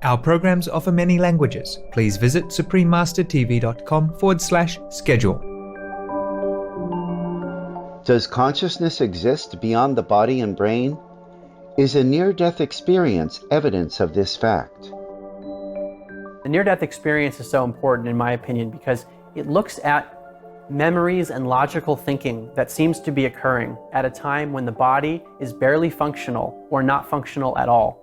Our programs offer many languages. Please visit suprememastertv.com/schedule. Does consciousness exist beyond the body and brain? Is a near-death experience evidence of this fact? The near-death experience is so important, in my opinion, because it looks at memories and logical thinking that seems to be occurring at a time when the body is barely functional or not functional at all.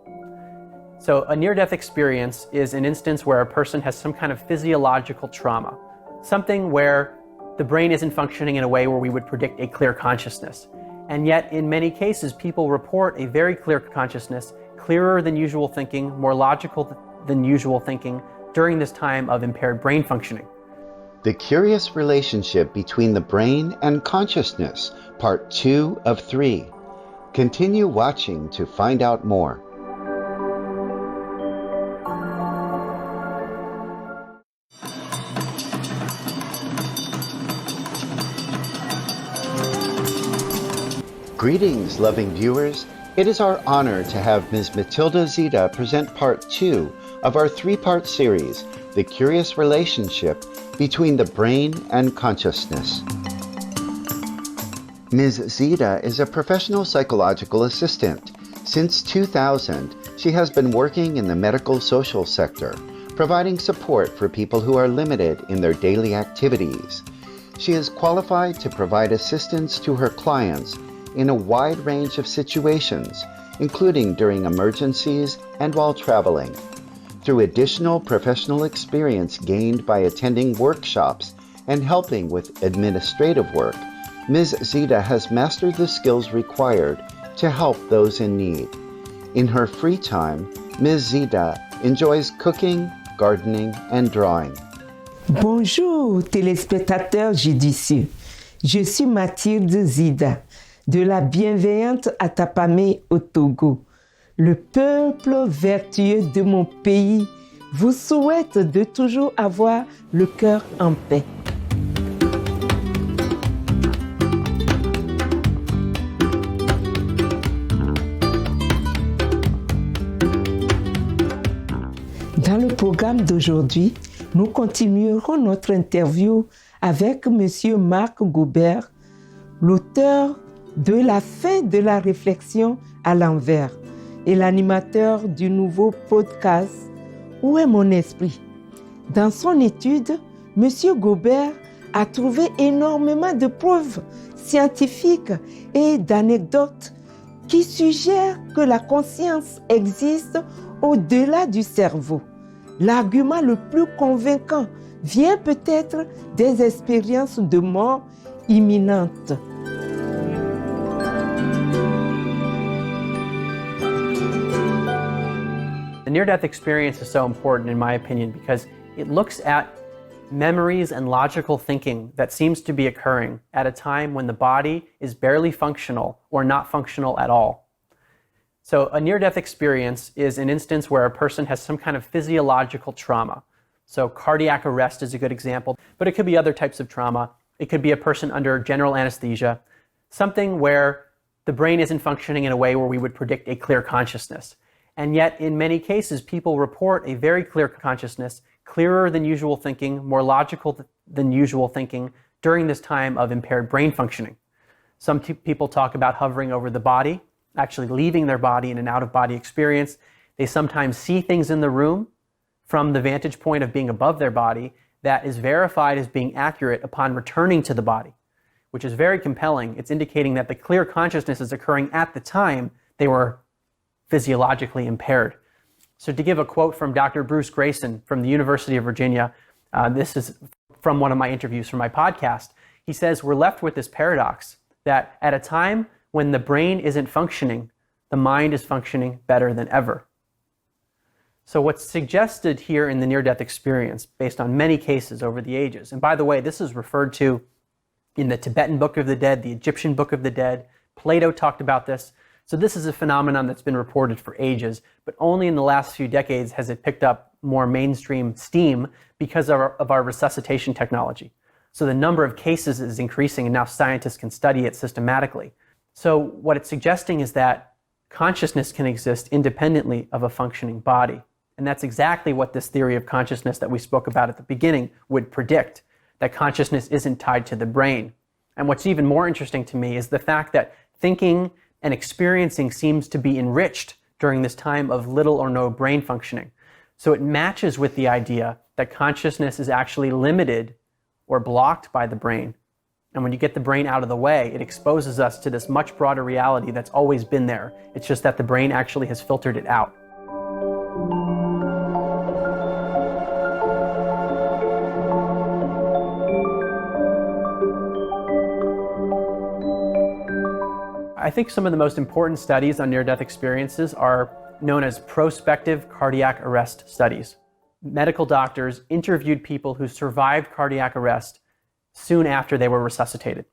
So a near-death experience is an instance where a person has some kind of physiological trauma, something where the brain isn't functioning in a way where we would predict a clear consciousness. And yet, in many cases, people report a very clear consciousness, clearer than usual thinking, more logical than usual thinking during this time of impaired brain functioning. The Curious Relationship Between the Brain and Consciousness, Part 2 of 3. Continue watching to find out more. Greetings, loving viewers. It is our honor to have Ms. Matilda Zita present Part 2 of our 3-part series, The Curious Relationship Between the Brain and Consciousness. Ms. Zita is a professional psychological assistant. Since 2000, she has been working in the medical social sector, providing support for people who are limited in their daily activities. She is qualified to provide assistance to her clients in a wide range of situations, including during emergencies and while traveling. Through additional professional experience gained by attending workshops and helping with administrative work, Ms. Zita has mastered the skills required to help those in need. In her free time, Ms. Zita enjoys cooking, gardening, and drawing. Bonjour téléspectateurs judicieux, je suis Mathilde Zida de la bienveillante Atapamé au Togo. Le peuple vertueux de mon pays vous souhaite de toujours avoir le cœur en paix. Dans le programme d'aujourd'hui, nous continuerons notre interview avec M. Marc Gaubert, l'auteur de La fin de la réflexion à l'envers et l'animateur du nouveau podcast Où est mon esprit? Dans son étude, M. Gaubert a trouvé énormément de preuves scientifiques et d'anecdotes qui suggèrent que la conscience existe au-delà du cerveau. L'argument le plus convaincant vient peut-être des expériences de mort imminente. The near-death experience is so important, in my opinion, because it looks at memories and logical thinking that seems to be occurring at a time when the body is barely functional or not functional at all. So a near-death experience is an instance where a person has some kind of physiological trauma. So cardiac arrest is a good example, but it could be other types of trauma. It could be a person under general anesthesia, something where the brain isn't functioning in a way where we would predict a clear consciousness. And yet, in many cases, people report a very clear consciousness, clearer than usual thinking, more logical than usual thinking during this time of impaired brain functioning. Some people talk about hovering over the body, actually leaving their body in an out-of-body experience. They sometimes see things in the room from the vantage point of being above their body that is verified as being accurate upon returning to the body, which is very compelling. It's indicating that the clear consciousness is occurring at the time they were physiologically impaired. So to give a quote from Dr. Bruce Grayson from the University of Virginia, this is from one of my interviews for my podcast. He says, we're left with this paradox that at a time when the brain isn't functioning, the mind is functioning better than ever. So what's suggested here in the near-death experience, based on many cases over the ages, and by the way, this is referred to in the Tibetan Book of the Dead, the Egyptian Book of the Dead. Plato talked about this. So this is a phenomenon that's been reported for ages, but only in the last few decades has it picked up more mainstream steam because of our resuscitation technology. So the number of cases is increasing, and now scientists can study it systematically. So what it's suggesting is that consciousness can exist independently of a functioning body. And that's exactly what this theory of consciousness that we spoke about at the beginning would predict, that consciousness isn't tied to the brain. And what's even more interesting to me is the fact that thinking and experiencing seems to be enriched during this time of little or no brain functioning. So it matches with the idea that consciousness is actually limited or blocked by the brain. And when you get the brain out of the way, it exposes us to this much broader reality that's always been there. It's just that the brain actually has filtered it out. I think some of the most important studies on near-death experiences are known as prospective cardiac arrest studies. Medical doctors interviewed people who survived cardiac arrest soon after they were resuscitated.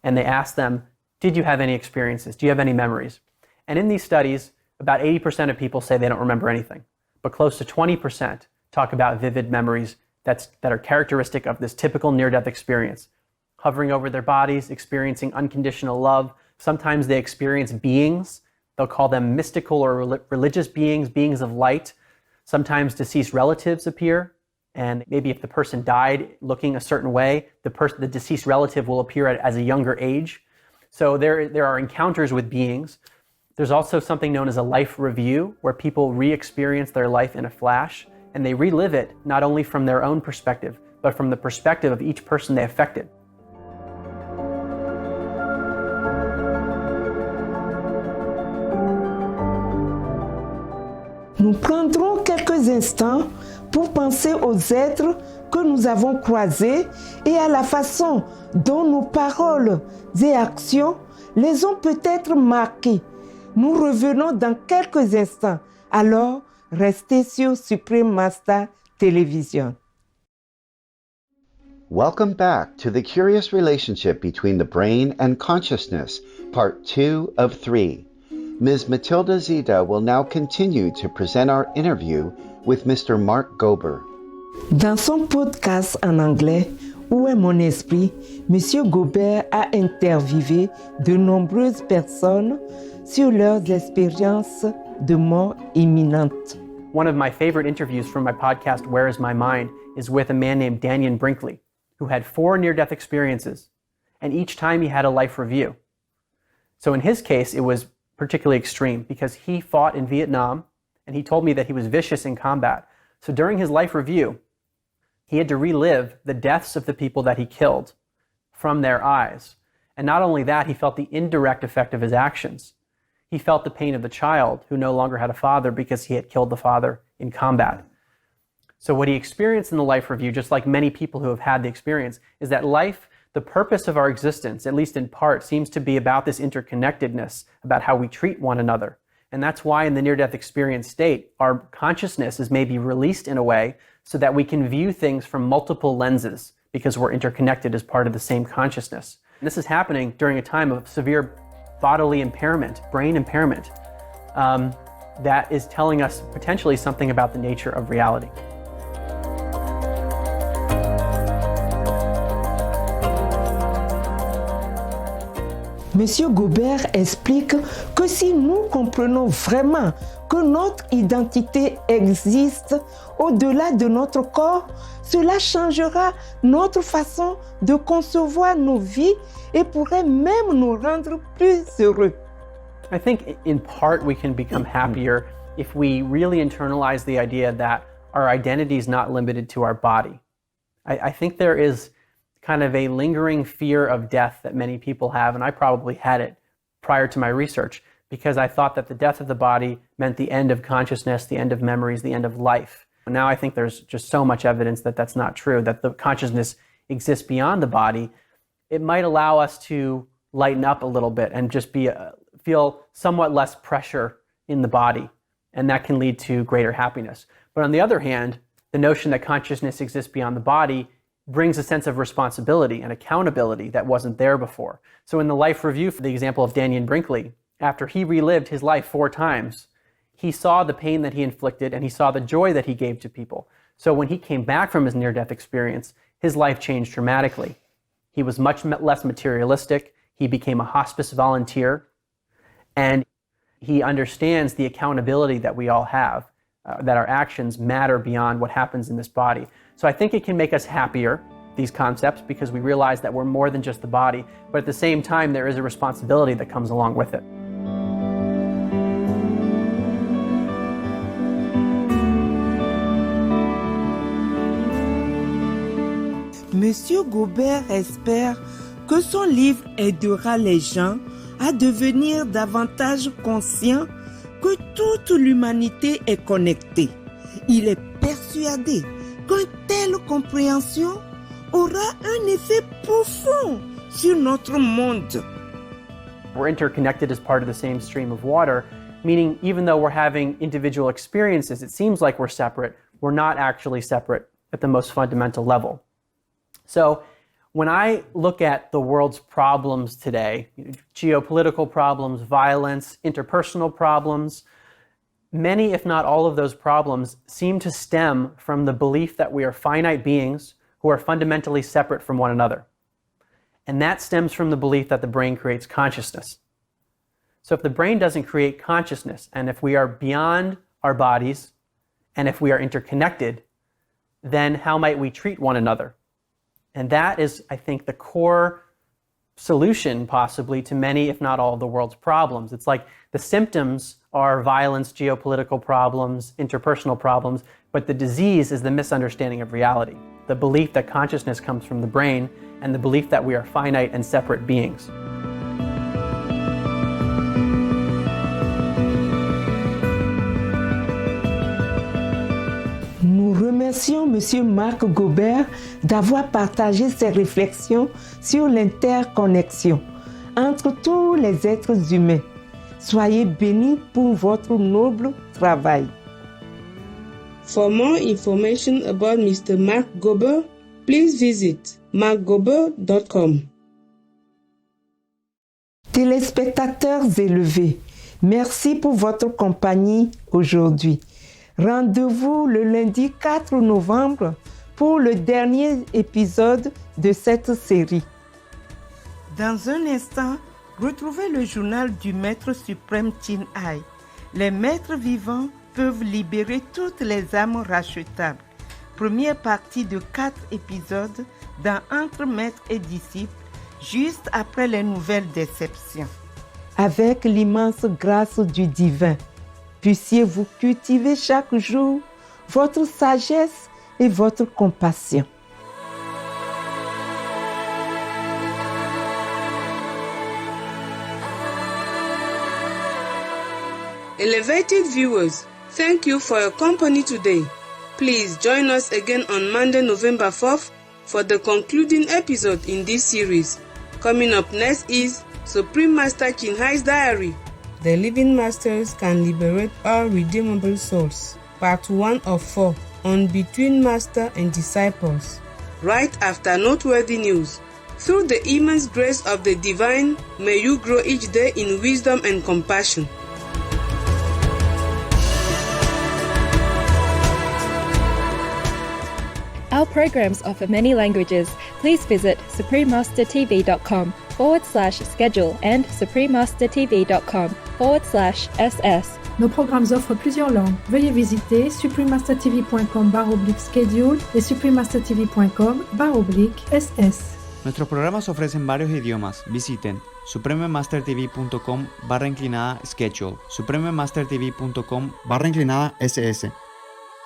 And they asked them, did you have any experiences? Do you have any memories? And in these studies, about 80% of people say they don't remember anything, but close to 20% talk about vivid memories that are characteristic of this typical near-death experience. Hovering over their bodies, experiencing unconditional love. Sometimes they experience beings. They'll call them mystical or religious beings, beings of light. Sometimes deceased relatives appear, and maybe if the person died looking a certain way, the deceased relative will appear as a younger age. So there are encounters with beings. There's also something known as a life review, where people re-experience their life in a flash, and they relive it not only from their own perspective, but from the perspective of each person they affected. Nous prendrons quelques instants pour penser aux êtres que nous avons croisés et à la façon dont nos paroles et actions les ont peut-être marqués. Nous revenons dans quelques instants. Alors, restez sur Supreme Master Television. Welcome back to the curious relationship between the brain and consciousness, part 2 of 3. Ms. Matilda Zita will now continue to present our interview with Mr. Mark Gober. Dans son podcast en anglais, Où est mon esprit?, M. Gober a interviewé de nombreuses personnes sur leurs expériences de mort imminente. One of my favorite interviews from my podcast, Where is My Mind, is with a man named Daniel Brinkley, who had 4 near-death experiences, and each time he had a life review. So in his case, it was particularly extreme because he fought in Vietnam, and he told me that he was vicious in combat. So during his life review, he had to relive the deaths of the people that he killed from their eyes. And not only that, he felt the indirect effect of his actions. He felt the pain of the child who no longer had a father because he had killed the father in combat. So what he experienced in the life review, just like many people who have had the experience, is that life, the purpose of our existence, at least in part, seems to be about this interconnectedness, about how we treat one another. And that's why in the near-death experience state, our consciousness is maybe released in a way so that we can view things from multiple lenses because we're interconnected as part of the same consciousness. And this is happening during a time of severe bodily impairment, brain impairment, that is telling us potentially something about the nature of reality. Monsieur Gober explique que si nous comprenons vraiment que notre identité existe au-delà de notre corps, cela changera notre façon de concevoir nos vies et pourrait même nous rendre plus heureux. I think in part we can become happier if we really internalize the idea that our identity is not limited to our body. I think there is kind of a lingering fear of death that many people have, and I probably had it prior to my research, because I thought that the death of the body meant the end of consciousness, the end of memories, the end of life. Now I think there's just so much evidence that that's not true, that the consciousness exists beyond the body. It might allow us to lighten up a little bit and just feel somewhat less pressure in the body, and that can lead to greater happiness. But on the other hand, the notion that consciousness exists beyond the body brings a sense of responsibility and accountability that wasn't there before. So in the life review, for the example of Daniel Brinkley, after he relived his life 4 times, he saw the pain that he inflicted and he saw the joy that he gave to people. So when he came back from his near-death experience, his life changed dramatically. He was much less materialistic. He became a hospice volunteer, and he understands the accountability that we all have that our actions matter beyond what happens in this body. So I think it can make us happier, these concepts, because we realize that we're more than just the body, but at the same time, there is a responsibility that comes along with it. Monsieur Gobert espère que son livre aidera les gens à devenir davantage conscients que toute l'humanité est connectée. Il est persuadé qu'une telle compréhension aura un effet profond sur notre monde. We're interconnected as part of the same stream of water, meaning even though we're having individual experiences, it seems like we're separate. We're not actually separate at the most fundamental level. So when I look at the world's problems today, geopolitical problems, violence, interpersonal problems, many, if not all of those problems, seem to stem from the belief that we are finite beings who are fundamentally separate from one another. And that stems from the belief that the brain creates consciousness. So if the brain doesn't create consciousness, and if we are beyond our bodies, and if we are interconnected, then how might we treat one another? And that is, I think, the core solution, possibly, to many, if not all, of the world's problems. It's like the symptoms are violence, geopolitical problems, interpersonal problems, but the disease is the misunderstanding of reality, the belief that consciousness comes from the brain, and the belief that we are finite and separate beings. Nous remercions M. Marc Gobert d'avoir partagé ses réflexions sur l'interconnexion entre tous les êtres humains. Soyez bénis pour votre noble travail. For more information about Mr. Marc Gobert, please visit marcgobert.com. Téléspectateurs élevés, merci pour votre compagnie aujourd'hui. Rendez-vous le lundi 4 novembre pour le dernier épisode de cette série. Dans un instant, retrouvez le journal du Maître suprême Chin Hai. Les maîtres vivants peuvent libérer toutes les âmes rachetables. Première partie de 4 épisodes dans Entre maître et disciple, juste après les nouvelles déceptions. Avec l'immense grâce du divin, puissiez-vous cultiver chaque jour votre sagesse et votre compassion. Elevated viewers, thank you for your company today. Please join us again on Monday, November 4th for the concluding episode in this series. Coming up next is Supreme Master Chin Hai's Diary. The Living Masters Can Liberate All Redeemable Souls, Part 1 of 4 on Between Master and Disciples. Right after noteworthy news. Through the immense grace of the divine, may you grow each day in wisdom and compassion. Our programs offer many languages. Please visit suprememastertv.com/schedule and suprememastertv.com/ss. Nos programmes offrent plusieurs langues. Veuillez visiter suprememastertv.com/schedule et suprememastertv.com/ss. Nuestros programas ofrecen varios idiomas. Visiten suprememastertv.com/schedule, suprememastertv.com/ss.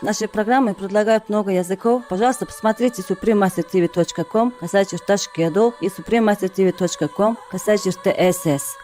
Наши программы предлагают много языков. Пожалуйста, посмотрите suprememastertv.com/schedule и suprememastertv.com/ss.